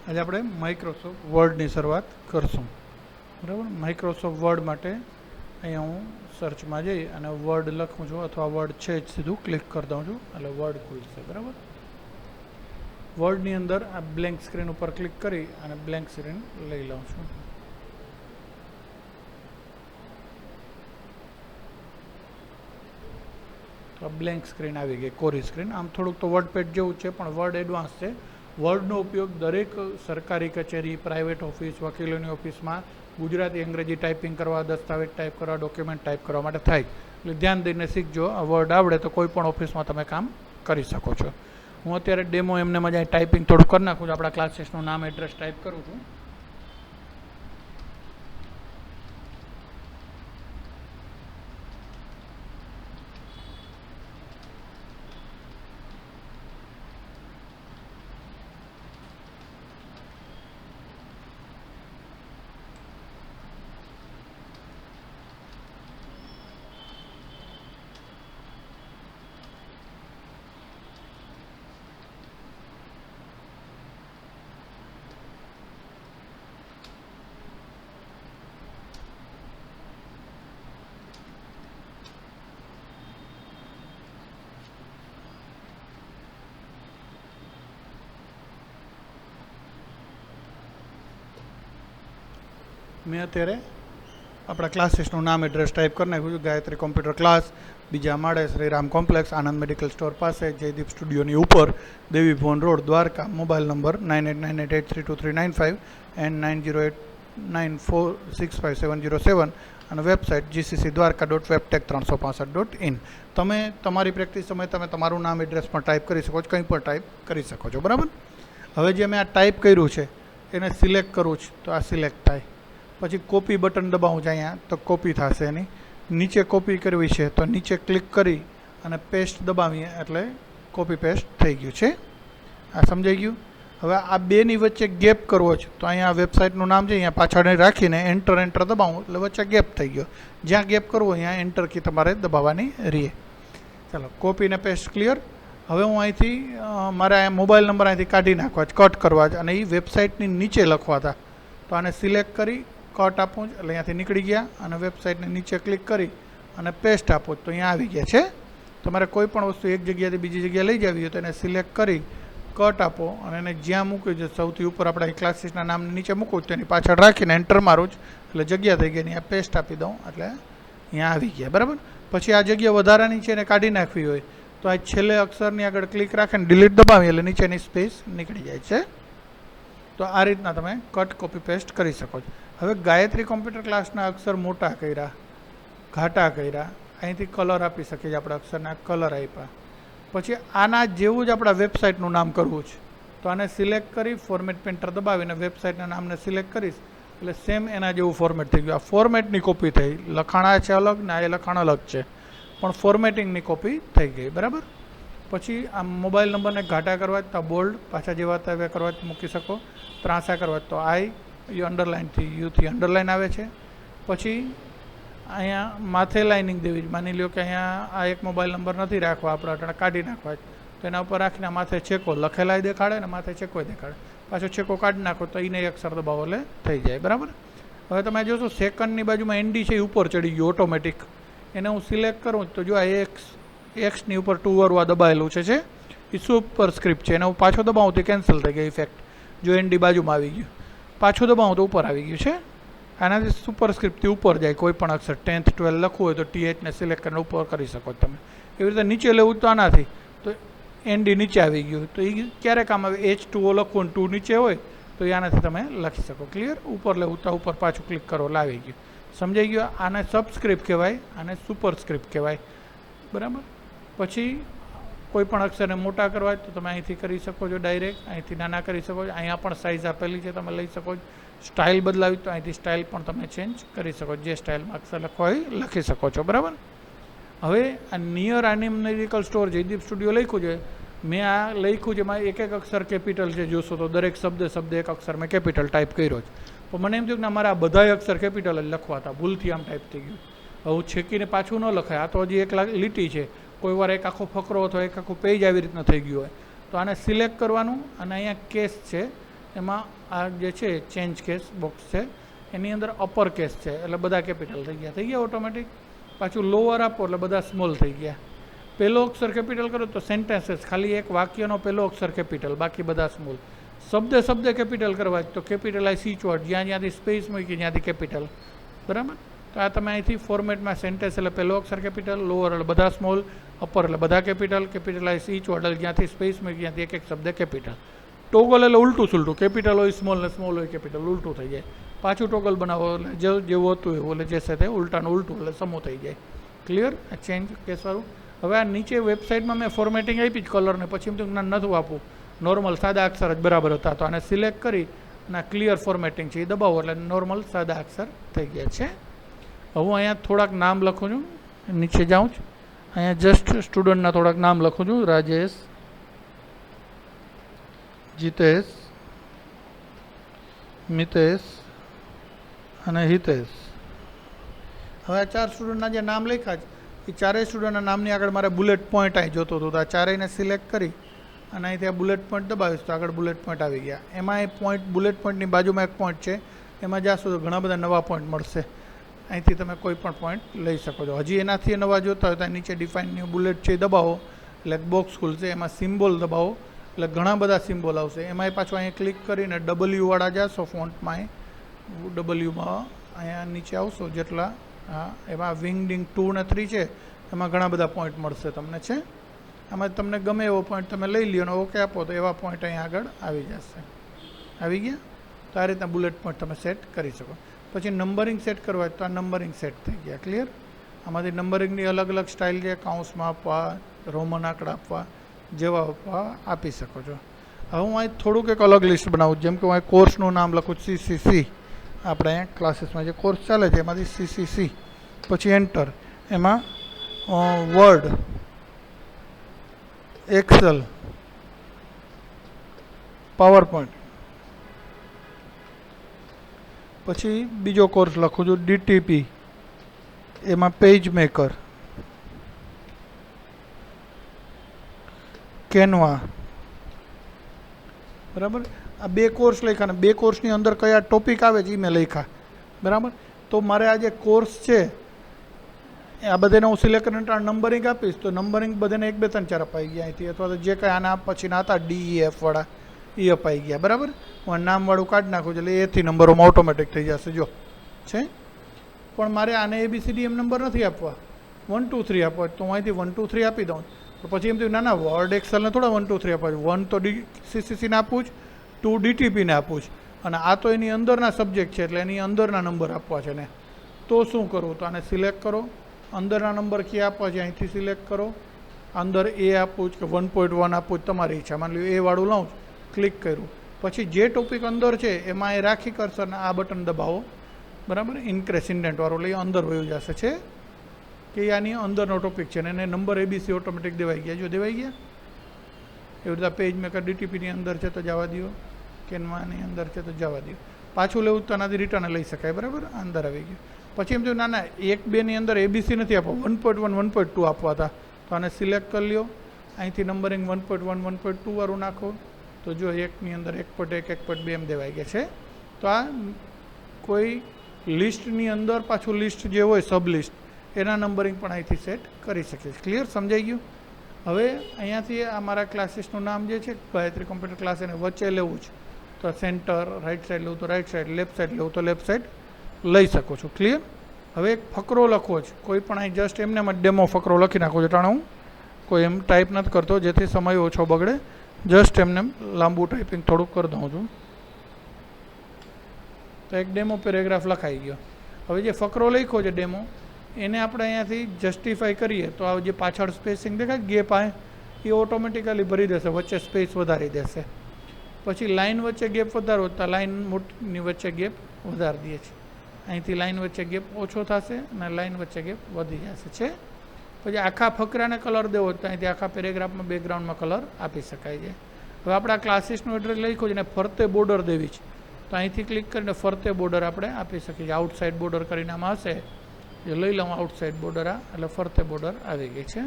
આજે આપણે માઇક્રોસોફ્ટ વર્ડની શરૂઆત કરશું. બરાબર. માઇક્રોસોફ્ટ વર્ડ માટે અહીંયા હું સર્ચમાં જઈ અને વર્ડ લખું છું અથવા વર્ડ છે જ સીધું ક્લિક કરી દઉં છું એટલે વર્ડ ખુલશે. બરાબર. વર્ડની અંદર આ બ્લેન્ક સ્ક્રીન ઉપર ક્લિક કરી અને બ્લેન્ક સ્ક્રીન લઈ લઉં છું. તો બ્લેન્ક સ્ક્રીન આવી ગઈ, કોરી સ્ક્રીન. આમ થોડુંક તો વર્ડ પેડ જેવું છે પણ વર્ડ એડવાન્સ છે. વર્ડનો ઉપયોગ દરેક સરકારી કચેરી, પ્રાઇવેટ ઓફિસ, વકીલોની ઓફિસમાં ગુજરાતી અંગ્રેજી ટાઈપિંગ કરવા, દસ્તાવેજ ટાઈપ કરવા, ડોક્યુમેન્ટ ટાઈપ કરવા માટે થાય. એટલે ધ્યાન દઈને શીખજો. આ વર્ડ આવડે તો કોઈ પણ ઓફિસમાં તમે કામ કરી શકો છો. હું અત્યારે ડેમો એમને મજા ટાઈપિંગ થોડું કરી નાખું છું. આપણા ક્લાસીસનું નામ, એડ્રેસ ટાઈપ કરું છું. મેં અત્યારે આપણા ક્લાસીસનું નામ, એડ્રેસ ટાઈપ કરી નાખ્યું છું. ગાયત્રી કોમ્પ્યુટર ક્લાસ, બીજા માળે, Shriram complex, Anand medical store પાસે, જયદીપ સ્ટુડિયોની ઉપર, Devi Bhuvan road, Dwarka. Mobile number 9898832395 and 9089465707 અને વેબસાઇટ gccdwarka.webtech365.in. તમે તમારી પ્રેક્ટિસ સમયે તમે તમારું નામ, એડ્રેસ પણ ટાઈપ કરી શકો છો, કંઈ પણ ટાઈપ કરી શકો છો. બરાબર. હવે જે મેં આ ટાઈપ કર્યું છે એને સિલેક્ટ કરવું છે તો આ સિલેક્ટ થાય. પછી કોપી બટન દબાવું છે અહીંયા તો કોપી થશે. એની નીચે કોપી કરવી છે તો નીચે ક્લિક કરી અને પેસ્ટ દબાવીએ એટલે કોપી પેસ્ટ થઈ ગયું છે. આ સમજાઈ ગયું. હવે આ બેની વચ્ચે ગેપ કરવો છે તો અહીંયા વેબસાઇટનું નામ છે, અહીંયા પાછળ રાખીને એન્ટર દબાવું એટલે વચ્ચે ગેપ થઈ ગયો. જ્યાં ગેપ કરવો અહીંયા એન્ટર કી તમારે દબાવવાની રહે. ચાલો, કોપી ને પેસ્ટ ક્લિયર. હવે હું અહીંથી મારે મોબાઈલ નંબર અહીંથી કાઢી નાખવા છે, કટ કરવા છે અને એ વેબસાઇટની નીચે લખવા હતા તો આને સિલેક્ટ કરી કટ આપું એટલે અહીંયાથી નીકળી ગયા અને વેબસાઇટની નીચે ક્લિક કરી અને પેસ્ટ આપો તો અહીંયા આવી ગયા છે. તમારે કોઈ પણ વસ્તુ એક જગ્યાથી બીજી જગ્યાએ લઈ જવી હોય તો એને સિલેક્ટ કરી કટ આપો અને એને જ્યાં મૂક્યું છે સૌથી ઉપર આપણા ક્લાસીસના નામની નીચે મૂકું તો એની પાછળ રાખીને એન્ટર મારું જ એટલે જગ્યા થઈ ગઈ. અહીંયા પેસ્ટ આપી દઉં એટલે અહીંયા આવી ગયા. બરાબર. પછી આ જગ્યા વધારાની છે એને કાઢી નાખવી હોય તો આ છેલ્લે અક્ષરની આગળ ક્લિક રાખીને ડિલીટ દબાવી એટલે નીચેની સ્પેસ નીકળી જાય છે. તો આ રીતના તમે કટ, કોપી, પેસ્ટ કરી શકો છો. હવે ગાયત્રી કોમ્પ્યુટર ક્લાસના અક્ષર મોટા કર્યા, ઘાટા કર્યા, અહીંથી કલર આપી શકીએ છીએ. આપણે અક્ષરના કલર આપ્યા. પછી આના જેવું જ આપણા વેબસાઇટનું નામ કરવું છે તો આને સિલેક્ટ કરી ફોર્મેટ પેન્ટર દબાવીને વેબસાઇટના નામને સિલેક્ટ કરીશ એટલે સેમ એના જેવું ફોર્મેટ થઈ ગયું. આ ફોર્મેટની કોપી થઈ. લખાણા છે અલગ ને આ લખાણ અલગ છે પણ ફોર્મેટિંગની કોપી થઈ ગઈ. બરાબર. પછી આ મોબાઈલ નંબરને ઘાટા કરવા તો બોલ્ડ, પાછા જેવા તેવા કરવા મૂકી શકો. ત્રાંસા કરવા તો આઈ યુ અંડરલાઇનથી યુથી અંડરલાઇન આવે છે. પછી અહીંયા માથે લાઇનિંગ દેવી. માની લો કે અહીંયા આ એક મોબાઈલ નંબર નથી રાખવા, આપણે અટાણે કાઢી નાખવા તો એના ઉપર રાખીને માથે છેકો લખેલાય દેખાડે ને માથે છેકોય દેખાડે. પાછો છેકો કાઢી નાખો તો એને અક્ષર દબાવો એટલે થઈ જાય. બરાબર. હવે તમે જોશો સેકન્ડની બાજુમાં એનડી છે એ ઉપર ચડી ગયું ઓટોમેટિક. એને હું સિલેક્ટ કરું તો જો આ એક્સની ઉપર 2 વરવા દબાયેલું છે એ સુપર સ્ક્રિપ્ટ છે. એને હું પાછો દબાવું તો કેન્સલ થઈ ગઈ ઇફેક્ટ. જો એનડી બાજુમાં આવી ગયું, પાછું દબાવું તો ઉપર આવી ગયું છે. આનાથી સુપર સ્ક્રિપ્ટથી ઉપર જાય કોઈ પણ અક્ષર. 10th 12 લખવું હોય તો THને સિલેક્ટ કરીને ઉપર કરી શકો તમે. એવી રીતે નીચે લેવું તો આનાથી તો એનડી નીચે આવી ગયું તો એ ક્યારે કામ આવે? H2O લખવું ને 2 નીચે હોય તો એ આનાથી તમે લખી શકો. ક્લિયર. ઉપર લેવું તો ઉપર પાછું ક્લિક કરો એટલે આવી ગયું. સમજાઈ ગયું. આને સબસ્ક્રિપ્ટ કહેવાય, આને સુપર સ્ક્રિપ્ટ કહેવાય. બરાબર. પછી કોઈ પણ અક્ષરને મોટા કરવા તો તમે અહીંથી કરી શકો છો, ડાયરેક્ટ અહીંથી નાના કરી શકો છો. અહીંયા પણ સાઇઝ આપેલી છે, તમે લઈ શકો છો. સ્ટાઇલ બદલાવી તો અહીંથી સ્ટાઇલ પણ તમે ચેન્જ કરી શકો છો. જે સ્ટાઇલમાં અક્ષર લખવા હોય લખી શકો છો. બરાબર. હવે આ નિયર આનંદ મેડિકલ સ્ટોર જયદીપ સ્ટુડિયો લખ્યું છે. મેં આ લખ્યું છે એમાં એક અક્ષર કેપિટલ છે. જોશો તો દરેક શબ્દ એક અક્ષર મેં કેપિટલ ટાઈપ કર્યો છે. પણ મને એમ થયું કે અમારા બધા અક્ષર કેપિટલ જ લખવા હતા, ભૂલથી આમ ટાઈપ થઈ ગયું. હવે છેકીને પાછું ન લખાય. આ તો હજી એક લીટી છે. કોઈ વાર એક આખો ફકરો અથવા એક આખું પેજ આવી રીતના થઈ ગયું હોય તો આને સિલેક્ટ કરવાનું અને અહીંયા કેસ છે એમાં આ જે છે ચેન્જ કેસ બોક્સ છે એની અંદર અપર કેસ છે એટલે બધા કેપિટલ થઈ ગયા ઓટોમેટિક. પાછું લોઅર આપો એટલે બધા સ્મોલ થઈ ગયા. પહેલો અક્ષર કેપિટલ કરો તો સેન્ટેન્સીસ ખાલી એક વાક્યનો પહેલો અક્ષર કેપિટલ, બાકી બધા સ્મોલ. શબ્દ કેપિટલ કરવા તો કેપિટલાઇઝ ઈચ વર્ડ, જ્યાંથી સ્પેસ મૂકી ત્યાંથી કેપિટલ. બરાબર. તો આ તમે અહીંથી ફોર્મેટમાં સેન્ટેન્સ એટલે પહેલો અક્ષર કેપિટલ, લોઅર એટલે બધા સ્મોલ, અપર એટલે બધા કેપિટલ, કેપિટલાઇઝ ઈચ વર્ડ એટલે જ્યાંથી સ્પેસ મૂકી ત્યાંથી એક શબ્દ કેપિટલ. ટોગલ એટલે ઉલટું સુલટું, કેપિટલ હોય સ્મોલ ને સ્મોલ હોય કેપિટલ, ઉલટું થઈ જાય. પાછું ટોગલ બનાવો એટલે જેવું હતું એવું, એટલે જે છે તે ઉલટાનું ઉલટું એટલે સમૂહ થઈ જાય. ક્લિયર? આ ચેન્જ કેસવાળું. હવે આ નીચે વેબસાઇટમાં મેં ફોર્મેટિંગ આપી જ કલરને, પછી એમ તો જ્ઞાન નહોતું આપવું, નોર્મલ સાદા અક્ષર જ બરાબર હતા. તો આને સિલેક્ટ કરી અને ક્લિયર ફોર્મેટિંગ છે એ દબાવો એટલે નોર્મલ સાદા અક્ષર થઈ ગયા છે. હું અહીંયા થોડાક નામ લખું છું, નીચે જાઉં છું, અહીંયા જસ્ટ સ્ટુડન્ટના થોડાક નામ લખું છું, રાજેશ, જીતેશ, મિતેશ અને હિતેશ. હવે આ 4 સ્ટુડન્ટના જે નામ લખ્યા છે એ ચારેય સ્ટુડન્ટના નામની આગળ મારે બુલેટ પોઈન્ટ અહીં જોતો હતો. તો આ ચારેયને સિલેક્ટ કરી અને અહીંથી આ બુલેટ પોઈન્ટ દબાવીશ તો આગળ બુલેટ પોઈન્ટ આવી ગયા. એમાં એ પોઈન્ટ બુલેટ પોઈન્ટની બાજુમાં એક પોઈન્ટ છે, એમાં જાશો તો ઘણા બધા નવા પોઈન્ટ મળશે. અહીંથી તમે કોઈ પણ પોઈન્ટ લઈ શકો છો. હજી એનાથી નવા જોતા હોય તો નીચે ડિફાઇન ન્યૂ બુલેટ છે એ દબાવો એટલે બોક્સ ખુલશે, એમાં સિમ્બોલ દબાવો એટલે ઘણા બધા સિમ્બોલ આવશે. એમાંય પાછું અહીંયા ક્લિક કરીને ડબલ્યુવાળા જશો ફોન્ટમાં, ડબલ્યુમાં અહીંયા નીચે આવશો જેટલા, હા એમાં વિંગડિંગ 2 અને 3 છે, એમાં ઘણા બધા પોઈન્ટ મળશે તમને છે. આમાં તમને ગમે એવો પોઈન્ટ તમે લઈ લ્યો અને ઓકે આપો તો એવા પોઈન્ટ અહીંયા આગળ આવી જશે. આવી ગયા? તો આ રીતના બુલેટ પોઈન્ટ તમે સેટ કરી શકો. પછી નંબરિંગ સેટ કરવા હોય તો આ નંબરિંગ સેટ થઈ ગયા. ક્લિયર? આમાંથી નંબરિંગની અલગ અલગ સ્ટાઇલ છે, કાઉન્સમાં આપવા, રોમન આંકડા આપવા, જેવા આપવા આપી શકો છો. હવે હું અહીં થોડુંક એક અલગ લિસ્ટ બનાવું, જેમ કે હું અહીં કોર્સનું નામ લખું CCC, આપણે અહીંયા ક્લાસીસમાં જે કોર્સ ચાલે છે એમાંથી CCC, પછી એન્ટર. એમાં વર્ડ, એક્સેલ, પાવર પોઈન્ટ. પછી બીજો કોર્સ લખું છું DTP, એમાં પેજ મેકર, કેનવા. બરાબર. આ 2 કોર્સ લખ્યા અને 2 કોર્સની અંદર કયા ટોપિક આવે છે એ મેં લખ્યા. બરાબર. તો મારે આ જે કોર્સ છે આ બધાને હું સિલેક્ટ કરીને નંબરિંગ આપીશ તો નંબરિંગ બધાને 1 2 3 4 અપાઈ ગયા અહીંથી, અથવા તો જે કંઈ આના પછીના હતા DEF વાળા એ અપાઈ ગયા. બરાબર. હું નામવાળું કાઢી નાખું એટલે એથી નંબરોમાં ઓટોમેટિક થઈ જશે. જો છે. પણ મારે આને ABCD એમ નંબર નથી આપવા, 1 2 3 આપવા, તો હું અહીંથી 1 2 3 આપી દઉં. તો પછી એમ થયું ના વર્ડ એક્સેલને થોડા 1 2 3 આપવા છે, 1 તો CCCને આપવું જ, 2 DTPને આપવું જ, અને આ તો એની અંદરના સબ્જેક્ટ છે એટલે એની અંદરના નંબર આપવા છે ને. તો શું કરવું? તો આને સિલેક્ટ કરો, અંદરના નંબર ક્યાં આપવા છે અહીંથી સિલેક્ટ કરો, અંદર એ આપવું જ કે 1.1 આપવું જ તમારી ઈચ્છા. માની લો એ વાળું લઉં જ, ક્લિક કર્યું, પછી જે ટોપિક અંદર છે એમાં એ રાખી કર્સરને આ બટન દબાવો. બરાબર. ઇન્ક્રેસ ઇન્ડેન્ટવાળું એટલે અંદર વયું જશે છે કે આની અંદરનો ટોપિક છે ને એને નંબર ABC ઓટોમેટિક દેવાઈ ગયા. જો દેવાઈ ગયા. એવી રીતે પેજ મેકર DTPની અંદર છે તો જવા દો, કેનવાની અંદર છે તો જવા દો. પાછું લેવું તો આનાથી રિટર્ન લઈ શકાય. બરાબર. અંદર આવી ગયું. પછી એમ થયું ના 1 2 ની અંદર ABC નથી આપવા, 1.1 1.2 આપવા હતા, તો આને સિલેક્ટ કરી લ્યો. અહીંથી નંબરિંગ 1.1 1.2 વાળું નાખો તો જો 1ની અંદર 1.1 1.2 એમ દેવાઈ ગયા છે. તો આ કોઈ લિસ્ટની અંદર પાછું લિસ્ટ જે હોય સબ લિસ્ટ એના નંબરિંગ પણ અહીંથી સેટ કરી શકીએ. ક્લિયર? સમજાઈ ગયું? હવે અહીંયાથી આ મારા ક્લાસીસનું નામ જે છે ગાયત્રી કોમ્પ્યુટર ક્લાસ, એને વચ્ચે લેવું છે તો સેન્ટર, રાઈટ સાઈડ લેવું તો રાઈટ સાઈડ, લેફ્ટ સાઈડ લેવું તો લેફ્ટ સાઈડ લઈ શકો છો. ક્લિયર? હવે એક ફકરો લખવો છે, કોઈ પણ અહીં જસ્ટ એમને ડેમો ફકરો લખી નાખો છો. ટાણે હું કોઈ એમ ટાઈપ નથી કરતો જેથી સમય ઓછો બગડે, જસ્ટ એમને લાંબુ ટાઈપિંગ થોડુંક કરી દઉં છું. તો એક ડેમો પેરેગ્રાફ લખાઈ ગયો. હવે જે ફકરો લખ્યો છે ડેમો, એને આપણે અહીંયાથી જસ્ટિફાઈ કરીએ તો આ જે પાછળ સ્પેસિંગ દેખાય ગેપ આવે એ ઓટોમેટિકલી ભરી દેશે, વચ્ચે સ્પેસ વધારી દેશે. પછી લાઇન વચ્ચે ગેપ વધારો તો લાઇન મોટની વચ્ચે ગેપ વધારી દઈએ છીએ. અહીંથી લાઇન વચ્ચે ગેપ ઓછો થશે અને લાઇન વચ્ચે ગેપ વધી જશે છે. પછી આખા ફકરાને કલર દેવો તો અહીંથી આખા પેરેગ્રાફમાં બેકગ્રાઉન્ડમાં કલર આપી શકાય છે. હવે આપણે આ ક્લાસીસનું એડ્રેસ લખ્યું છે ને ફરતે બોર્ડર દેવી છે તો અહીંથી ક્લિક કરીને ફરતે બોર્ડર આપણે આપી શકીએ છીએ. આઉટસાઇડ બોર્ડર કરીને આમાં હશે એ લઈ લઉં, આઉટસાઇડ બોર્ડર આ એટલે ફરતે બોર્ડર આવી ગઈ છે.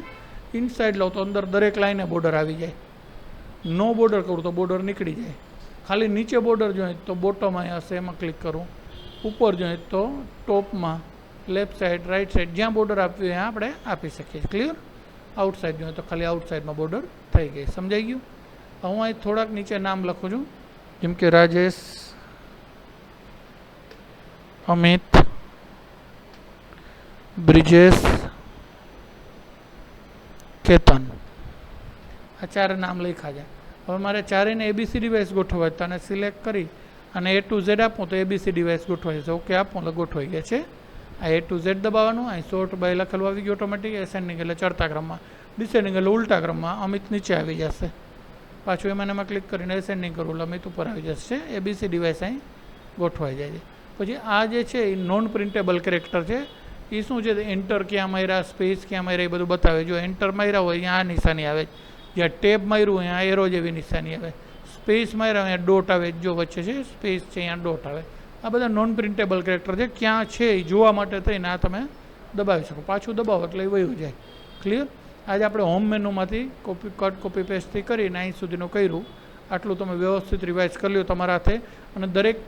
ઇનસાઇડ લઉં તો અંદર દરેક લાઈને બોર્ડર આવી જાય. નો બોર્ડર કરું તો બોર્ડર નીકળી જાય. ખાલી નીચે બોર્ડર જોઈએ તો બોટમ અહીં હશે, એમાં ક્લિક કરું. ઉપર જોઈએ તો ટોપમાં લેફ્ટ સાઈડ રાઈટ સાઈડ જ્યાં બોર્ડર આપ્યું ત્યાં આપણે આપી શકીએ. ક્લિયર. આઉટસાઇડ જોઈએ તો ખાલી આઉટસાઇડમાં બોર્ડર થઈ ગઈ. સમજાઈ ગયું. હું અહીં થોડાક નીચે નામ લખું છું, જેમ કે રાજેશ, અમિત, બ્રિજેશ, કેતન. આ ચારે નામ લખ્યા છે. હવે મારે ચારેયને એબીસીડી વાઇઝ ગોઠવવા તો આને સિલેક્ટ કરી અને A to Z આપું તો એબીસીડી વાઇઝ ગોઠવાઈ જશે. ઓકે આપું એટલે ગોઠવાઈ ગયા છે. આ A to Z દબાવવાનું. અહીં સોર્ટ બાય લખેલું આવી ગયું ઓટોમેટિક. એસેન્ડિંગ એટલે ચડતા ક્રમમાં, ડિસેન્ડિંગ એટલે ઉલટા ક્રમમાં. અમિત નીચે આવી જશે. પાછું એમાં ક્લિક કરીને એસેન્ડિંગ કરવું એટલે અમિત ઉપર આવી જશે. એબીસીડી વાઇઝ અહીં ગોઠવાઈ જાય છે. પછી આ જે છે એ નોન પ્રિન્ટેબલ કેરેક્ટર છે. એ શું છે? એન્ટર ક્યાં માર્યા, સ્પેસ ક્યાં માર્યા, એ બધું બતાવે. જો એન્ટર માર્યા હોય અહીંયા આ નિશાની આવે, જ્યાં ટેબ માર્યું હોય અહીંયા એરો જેવી નિશાની આવે, સ્પેસ માર્યા અહીંયા ડોટ આવે, જો વચ્ચે છે સ્પેસ છે અહીંયા ડોટ આવે. આ બધા નોન પ્રિન્ટેબલ કેરેક્ટર છે. ક્યાં છે એ જોવા માટે થઈને આ તમે દબાવી શકો. પાછું દબાવો એટલે એ વયું જાય. ક્લિયર. આજે આપણે હોમ મેનુમાંથી કોપી પેસ્ટથી કરીને અહીં સુધીનું કર્યું. આટલું તમે વ્યવસ્થિત રિવાઇઝ કરી લો તમારા હાથે. અને દરેક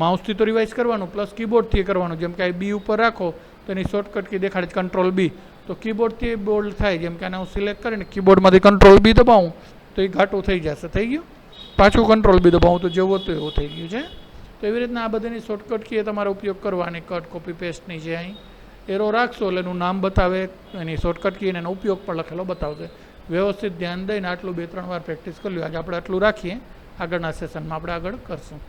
માઉસથી તો રિવાઇઝ કરવાનું, પ્લસ કીબોર્ડથી કરવાનું. જેમ કે આ બી ઉપર રાખો તો એની શોર્ટકટ કી દેખાડે કંટ્રોલ બી, તો કીબોર્ડથી બોલ્ડ થાય. જેમ કે આને હું સિલેક્ટ કરીને કીબોર્ડમાંથી કંટ્રોલ બી દબાવું તો એ ઘાટું થઈ જશે. થઈ ગયું. પાછું કંટ્રોલ બી દબાવું તો જેવું હતું એવું થઈ ગયું છે. તો એવી રીતના આ બધાની શોર્ટકટ કી તમારે ઉપયોગ કરવાની. કટ કોપી પેસ્ટની છે. અહીં એરો રાખશો એટલે એનું નામ બતાવે, એની શોર્ટકટ કી અને એનો ઉપયોગ પણ લખેલો બતાવશે. વ્યવસ્થિત ધ્યાન દઈને આટલું 2-3 વાર પ્રેક્ટિસ કરી લો. આજે આપણે આટલું રાખીએ. આગળના સેશનમાં આપણે આગળ કરશું.